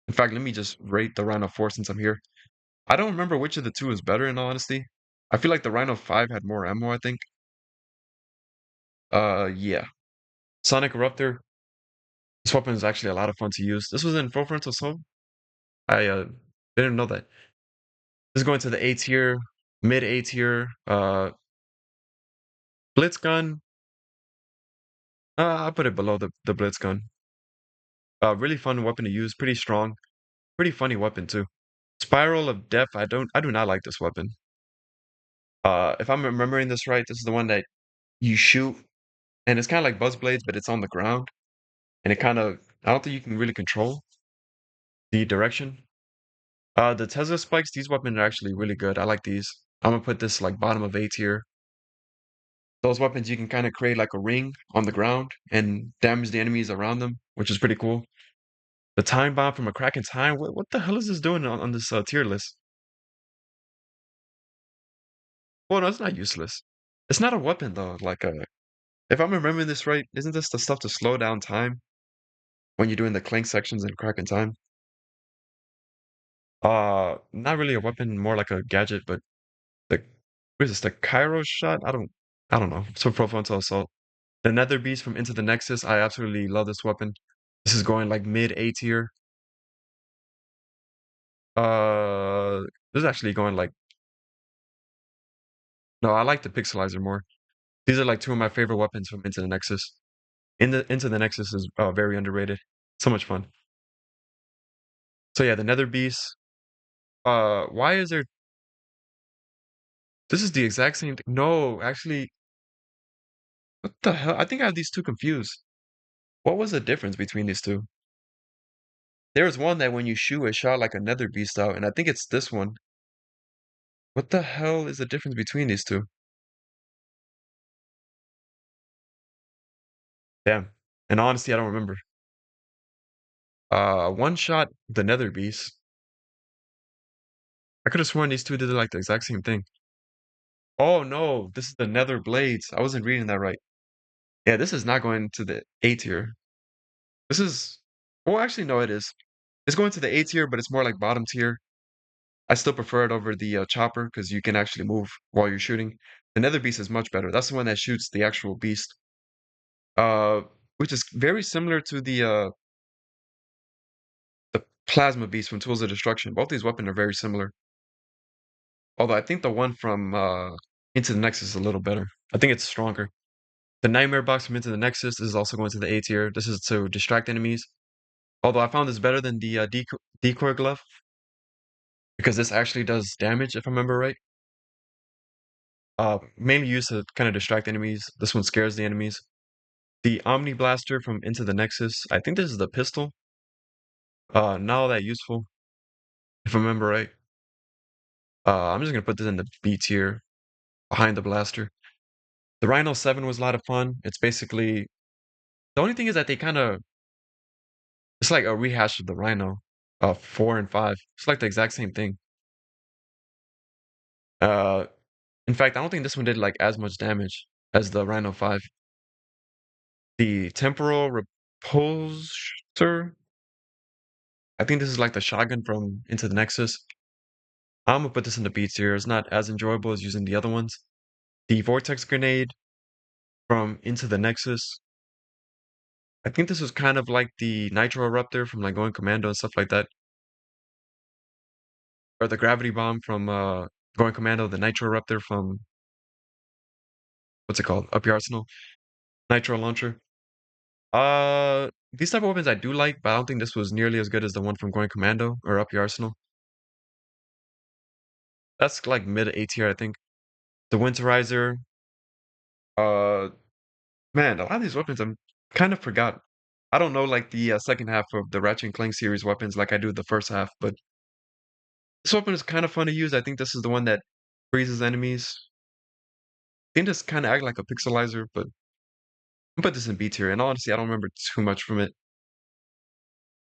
In fact, let me just rate the Rhino 4 since I'm here. I don't remember which of the two is better in all honesty. I feel like the Rhino 5 had more ammo, I think. Yeah. Sonic Eruptor. This weapon is actually a lot of fun to use. This was in Full Frontal Assault. I didn't know that. This is going to the A tier, mid A tier. Blitz gun. I'll put it below the Blitz gun. Really fun weapon to use. Pretty strong. Pretty funny weapon too. Spiral of Death. I do not like this weapon. If I'm remembering this right, this is the one that you shoot, and it's kind of like Buzz Blades, but it's on the ground, and it kind of I don't think you can really control the direction. The Tesla spikes. These weapons are actually really good. I like these. I'm gonna put this like bottom of A tier. Those weapons you can kind of create like a ring on the ground and damage the enemies around them, which is pretty cool. The Time Bomb from A Crack in Time. What the hell is this doing on this tier list? Well, no, it's not useless. It's not a weapon though. Like if I'm remembering this right, isn't this the stuff to slow down time when you're doing the Clank sections in Crack in Time? Not really a weapon, more like a gadget, but the what is this? The Cairo shot? I don't know. So pro frontal assault. The Nether Beast from Into the Nexus. I absolutely love this weapon. This is going like mid A tier. Uh, this is actually going like no, I like the pixelizer more. These are like two of my favorite weapons from Into the Nexus. Into the Nexus is very underrated. So much fun. So yeah, the Nether Beast. Why is there? This is the exact same thing. No, actually, what the hell? I think I have these two confused. What was the difference between these two? There was one that when you shoot, it shot like a Nether Beast out, and I think it's this one. What the hell is the difference between these two? Damn. And honestly, I don't remember. One shot the Nether Beast. I could have sworn these two did like the exact same thing. Oh no, this is the Nether Blades. I wasn't reading that right. Yeah, this is not going to the A tier. This is, well, actually, no, it is. It's going to the A tier, but it's more like bottom tier. I still prefer it over the chopper because you can actually move while you're shooting. The Nether Beast is much better. That's the one that shoots the actual beast, uh, which is very similar to the Plasma Beast from Tools of Destruction. Both these weapons are very similar. Although I think the one from Into the Nexus is a little better. I think it's stronger. The Nightmare Box from Into the Nexus is also going to the A tier. This is to distract enemies. Although I found this better than the decoy glove because this actually does damage, if I remember right. Mainly used to kind of distract enemies. This one scares the enemies. The Omni Blaster from Into the Nexus. I think this is the pistol. Not all that useful, if I remember right. I'm just gonna put this in the B tier behind the blaster. The Rhino 7 was a lot of fun. It's basically the only thing is that they kind of it's like a rehash of the Rhino, 4 and 5. It's like the exact same thing. Uh, in fact, I don't think this one did like as much damage as the Rhino 5. The Temporal Repulsor. I think this is like the shotgun from Into the Nexus. I'm gonna put this in the B tier. It's not as enjoyable as using the other ones. The Vortex Grenade from Into the Nexus. I think this was kind of like the Nitro Eruptor from like Going Commando and stuff like that. Or the Gravity Bomb from Going Commando, the Nitro Eruptor from what's it called? Up Your Arsenal. Nitro Launcher. These type of weapons I do like, but I don't think this was nearly as good as the one from Going Commando or Up Your Arsenal. That's like mid A tier, I think. The Winterizer. Uh, man, a lot of these weapons I'm kind of forgot. I don't know like the second half of the Ratchet and Clank series weapons like I do the first half, but this weapon is kind of fun to use. I think this is the one that freezes enemies. I think this kind of act like a pixelizer, but I'll put this in B tier. And honestly, I don't remember too much from it.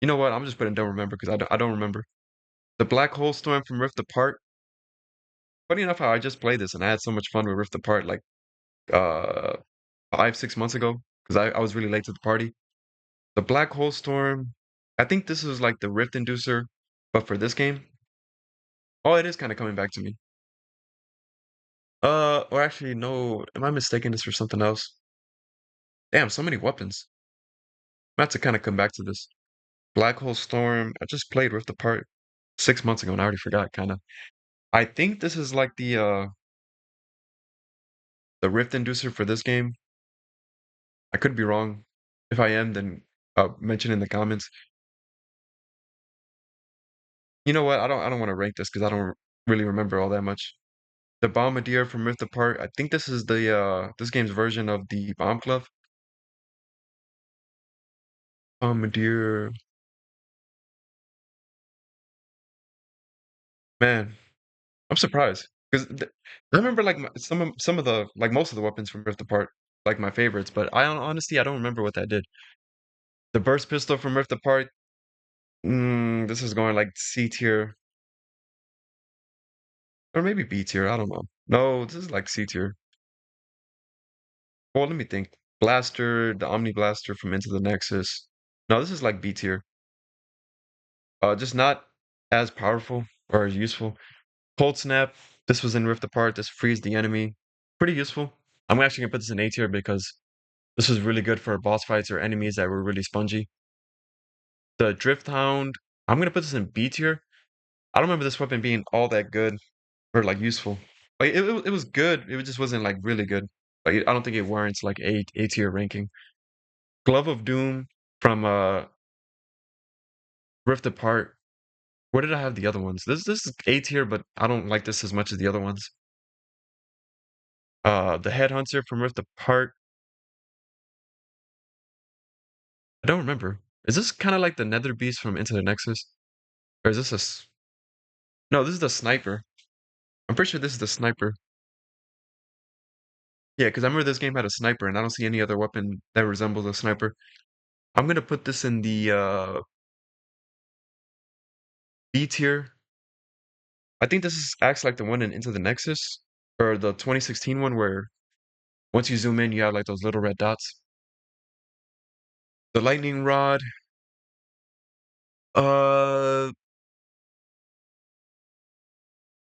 You know what? I'm just putting don't remember because I don't remember. The Black Hole Storm from Rift Apart. Funny enough, how I just played this and I had so much fun with Rift Apart like uh 5, 6 months ago because I was really late to the party. The Black Hole Storm. I think this is like the Rift Inducer, but for this game. Oh, it is kind of coming back to me. Or actually, no. Am I mistaking this for something else? Damn, so many weapons. I have to kind of come back to this. Black Hole Storm. I just played Rift Apart 6 months ago and I already forgot, kind of. I think this is like the Rift Inducer for this game. I could be wrong. If I am, then mention in the comments. You know what? I don't want to rank this because I don't really remember all that much. The Bombardier from Rift Apart. I think this is the this game's version of the Bomb Glove. Bombardier. Man, I'm surprised because I remember like some of the like most of the weapons from Rift Apart, like my favorites. But honestly I don't remember what that did. The Burst Pistol from Rift Apart. This is going like C tier or maybe B tier. I don't know. No, this is like C tier. Well, let me think. Blaster, the Omni Blaster from Into the Nexus. No, this is like B tier. Just not as powerful or as useful. Cold Snap. This was in Rift Apart. This frees the enemy. Pretty useful. I'm actually gonna put this in A tier because this was really good for boss fights or enemies that were really spongy. The Drift Hound. I'm gonna put this in B tier. I don't remember this weapon being all that good or like useful. Like it was good. It just wasn't like really good. Like I don't think it warrants like A tier ranking. Glove of Doom from Rift Apart. Where did I have the other ones? This is A tier, but I don't like this as much as the other ones. The Headhunter from Rift Apart. I don't remember. Is this kind of like the Nether Beast from Into the Nexus? Or is this no, this is the sniper. I'm pretty sure this is the sniper. Yeah, because I remember this game had a sniper, and I don't see any other weapon that resembles a sniper. I'm gonna put this in the B tier. I think this is acts like the one in Into the Nexus, or the 2016 one where once you zoom in, you have like those little red dots. The lightning rod. Uh,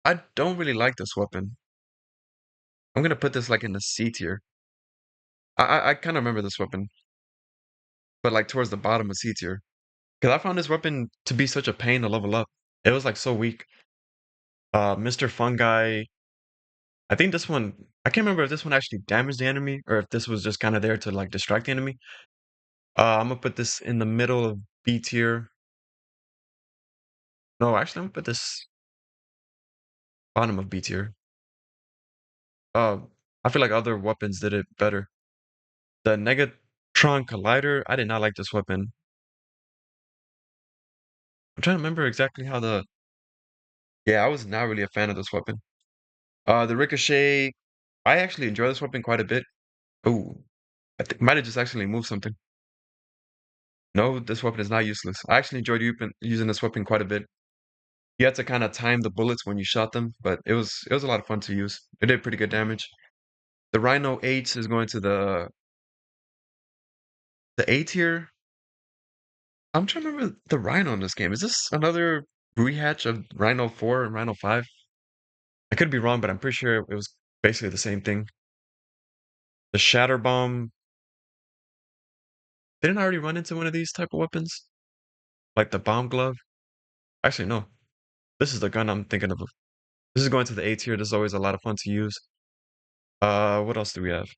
I don't really like this weapon. I'm gonna put this like in the C tier. I kind of remember this weapon, but like towards the bottom of C tier. Because I found this weapon to be such a pain to level up. It was like so weak. Mr. Fungi. I think this one, I can't remember if this one actually damaged the enemy or if this was just kind of there to like distract the enemy. I'm gonna put this in the middle of B tier. No, actually, I'm gonna put this bottom of B tier. Uh, I feel like other weapons did it better. The Negatron Collider, I did not like this weapon. I'm trying to remember exactly how the. Yeah, I was not really a fan of this weapon. The Ricochet, I actually enjoy this weapon quite a bit. Oh, I think might have just actually moved something. No, this weapon is not useless. I actually enjoyed using this weapon quite a bit. You had to kind of time the bullets when you shot them, but it was a lot of fun to use. It did pretty good damage. The Rhino 8 is going to the A tier. I'm trying to remember the Rhino in this game. Is this another rehatch of Rhino 4 and Rhino 5? I could be wrong, but I'm pretty sure it was basically the same thing. The Shatter Bomb. Didn't I already run into one of these type of weapons? Like the Bomb Glove? Actually, no. This is the gun I'm thinking of. This is going to the A tier. This is always a lot of fun to use. What else do we have?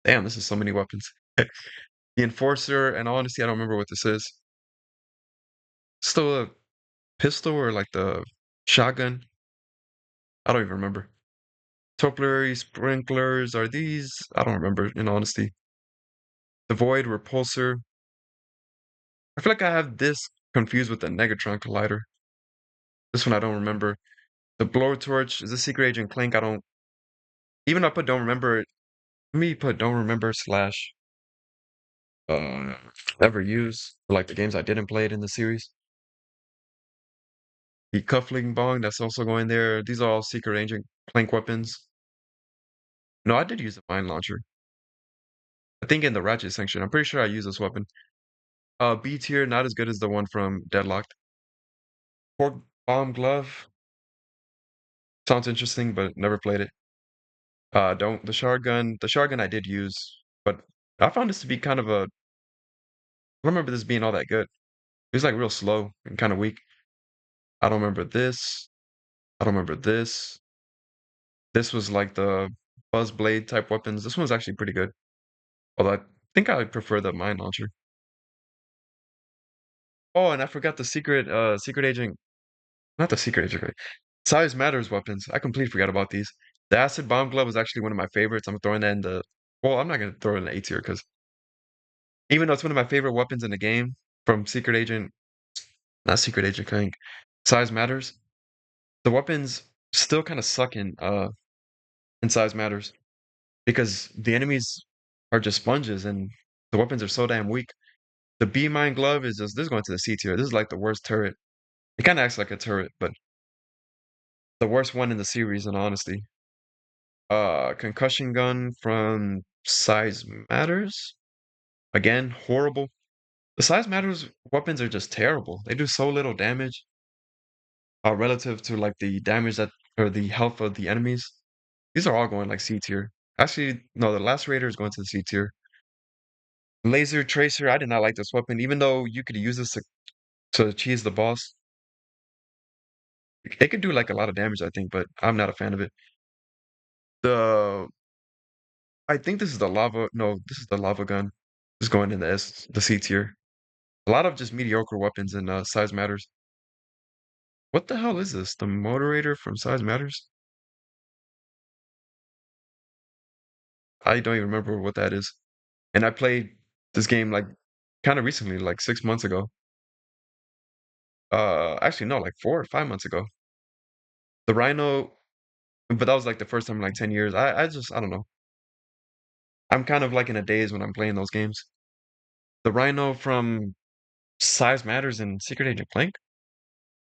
Damn, this is so many weapons. The Enforcer, and honestly, I don't remember what this is. Still a pistol or like the shotgun? I don't even remember. Topiary sprinklers, are these? I don't remember, in honesty. The Void Repulsor. I feel like I have this confused with the Negatron Collider. This one I don't remember. The Blowtorch is a Secret Agent Clank. I don't. Even though I put don't remember, let me put don't remember slash uh ever use for like the games I didn't play it in the series. The Cuffling Bong, that's also going there. These are all Secret Agent Clank weapons. No, I did use the Mine Launcher. I think in the Ratchet section. I'm pretty sure I used this weapon. B tier, not as good as the one from Deadlocked. Pork Bomb Glove. Sounds interesting, but never played it. Don't the shotgun I did use, but I found this to be kind of a. I don't remember this being all that good. It was like real slow and kind of weak. I don't remember this. I don't remember this. This was like the Buzz Blade type weapons. This one's actually pretty good. Although I think I prefer the mine launcher. Oh, and I forgot the secret agent. Not the secret agent. Right? Size matters weapons. I completely forgot about these. The acid bomb glove was actually one of my favorites. I'm throwing that in the. Well, I'm not gonna throw it in the A tier because even though it's one of my favorite weapons in the game from Secret Agent, not Secret Agent Clank, Size Matters. The weapons still kind of suck in Size Matters because the enemies are just sponges and the weapons are so damn weak. The B Mine Glove is just this is going to the C tier. This is like the worst turret. It kind of acts like a turret, but the worst one in the series, in honesty. Concussion gun from Size Matters. Again, horrible. The Size Matters weapons are just terrible. They do so little damage. Relative to like the damage that or the health of the enemies. These are all going like C tier. Actually, no, the Lacerator is going to the C tier. Laser Tracer, I did not like this weapon, even though you could use this to cheese the boss. It could do like a lot of damage, I think, but I'm not a fan of it. The I think this is the lava. No, this is the lava gun. Just going in the C tier. A lot of just mediocre weapons and size matters. What the hell is this? The moderator from Size Matters? I don't even remember what that is. And I played this game like kind of recently, like 6 months ago. Actually no, like 4 or 5 months ago. The Rhino, but that was like the first time in like 10 years. I don't know. I'm kind of like in a daze when I'm playing those games. The Rhino from Size Matters and Secret Agent Clank.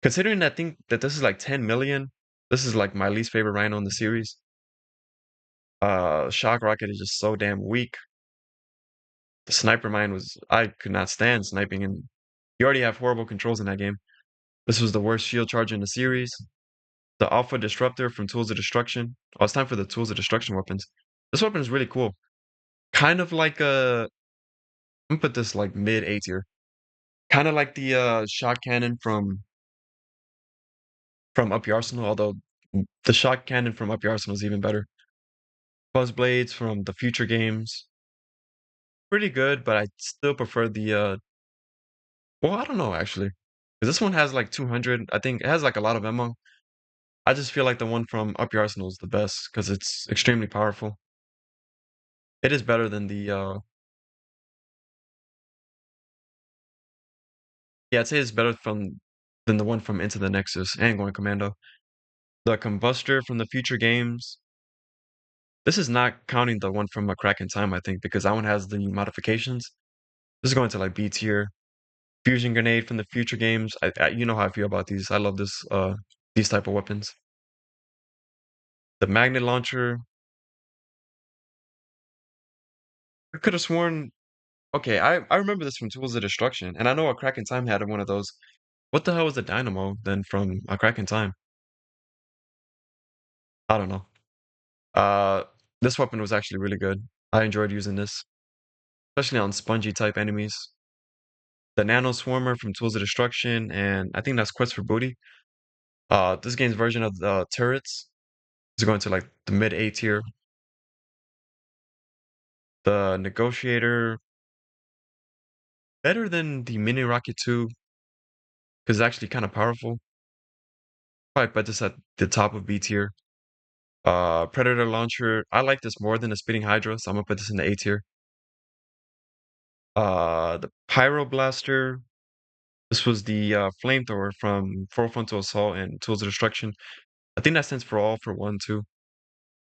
Considering that think that this is like 10 million, this is like my least favorite Rhino in the series. Shock Rocket is just so damn weak. The sniper mine was I could not stand sniping, and you already have horrible controls in that game. This was the worst shield charge in the series. The Alpha Disruptor from Tools of Destruction. Oh, it's time for the Tools of Destruction weapons. This weapon is really cool. Kind of like I'm gonna put this like mid A tier. Kind of like the shot cannon from Up Your Arsenal, although the shot cannon from Up Your Arsenal is even better. Buzz blades from the future games. Pretty good, but I still prefer the well, I don't know actually. 'Cause this one has like 200. I think it has like a lot of ammo. I just feel like the one from Up Your Arsenal is the best because it's extremely powerful. It is better than the yeah, I'd say it's better from than the one from Into the Nexus and Going Commando. The Combustor from the future games. This is not counting the one from A Crack in Time, I think, because that one has the modifications. This is going to like B tier. Fusion grenade from the future games. You know how I feel about these. I love these type of weapons. The magnet launcher. I could have sworn. Okay, I remember this from Tools of Destruction, and I know A Crack in Time had one of those. What the hell was the dynamo then from A Crack in Time? I don't know. Uh, this weapon was actually really good. I enjoyed using this, especially on spongy type enemies. The Nano Swarmer from Tools of Destruction, and I think that's Quest for Booty. This game's version of the turrets is going to like the mid A tier. The Negotiator, better than the Mini Rocket 2, because it's actually kind of powerful. Probably put this at the top of B tier. Predator Launcher, I like this more than the Spitting Hydra, so I'm gonna put this in the A tier. The Pyro Blaster, this was the flamethrower from Full Frontal Assault and Tools of Destruction. I think that stands for all for one too.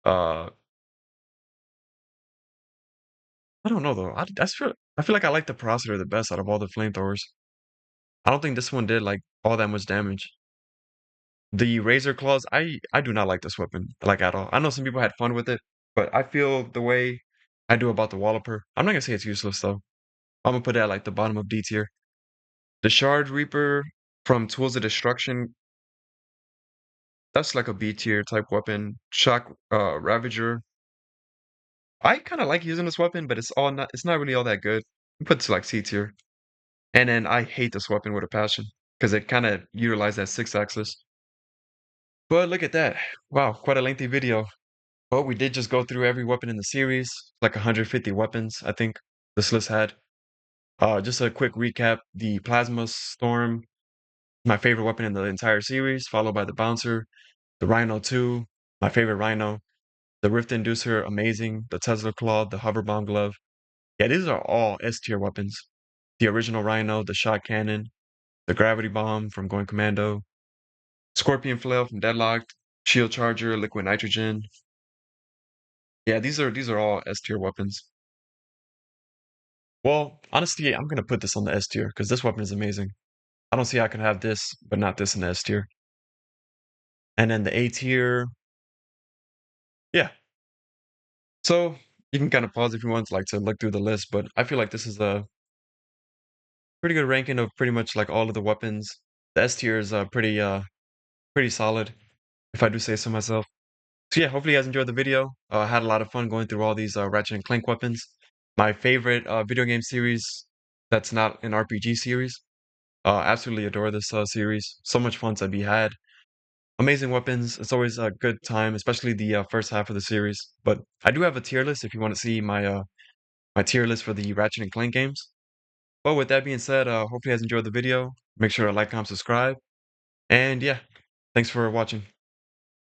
Uh, I don't know though. I feel like I like the Processor the best out of all the flamethrowers. I don't think this one did like all that much damage. The Razor Claws, I do not like this weapon like at all. I know some people had fun with it, but I feel the way I do about the Walloper. I'm not gonna say it's useless though. I'm gonna put it at like the bottom of D tier. The Shard Reaper from Tools of Destruction, that's like a B tier type weapon. Shock Ravager. I kind of like using this weapon, but it's not really all that good. I put this like C tier. And then I hate this weapon with a passion because it kind of utilized that 6-axis. But look at that. Wow, quite a lengthy video. But we did just go through every weapon in the series, like 150 weapons, I think this list had. Just a quick recap, the Plasma Storm, my favorite weapon in the entire series, followed by the Bouncer, the Rhino 2, my favorite Rhino, the Rift Inducer, amazing, the Tesla Claw, the Hover Bomb Glove. Yeah, these are all S tier weapons. The original Rhino, the Shot Cannon, the Gravity Bomb from Going Commando, Scorpion Flail from Deadlocked, Shield Charger, Liquid Nitrogen. Yeah, these are all S tier weapons. Well, honestly, I'm gonna put this on the S tier because this weapon is amazing. I don't see how I can have this, but not this in the S tier. And then the A tier, yeah. So you can kind of pause if you want, like to look through the list, but I feel like this is a pretty good ranking of pretty much like all of the weapons. The S tier is pretty solid, if I do say so myself. So yeah, hopefully you guys enjoyed the video. I had a lot of fun going through all these Ratchet and Clank weapons. My favorite video game series that's not an RPG series. Absolutely adore this series. So much fun to be had. amazing weapons. It's always a good time, especially the first half of the series. But I do have a tier list if you want to see my tier list for the Ratchet and Clank games. But with that being said, hopefully you guys enjoyed the video. Make sure to like, comment, subscribe, and yeah, thanks for watching.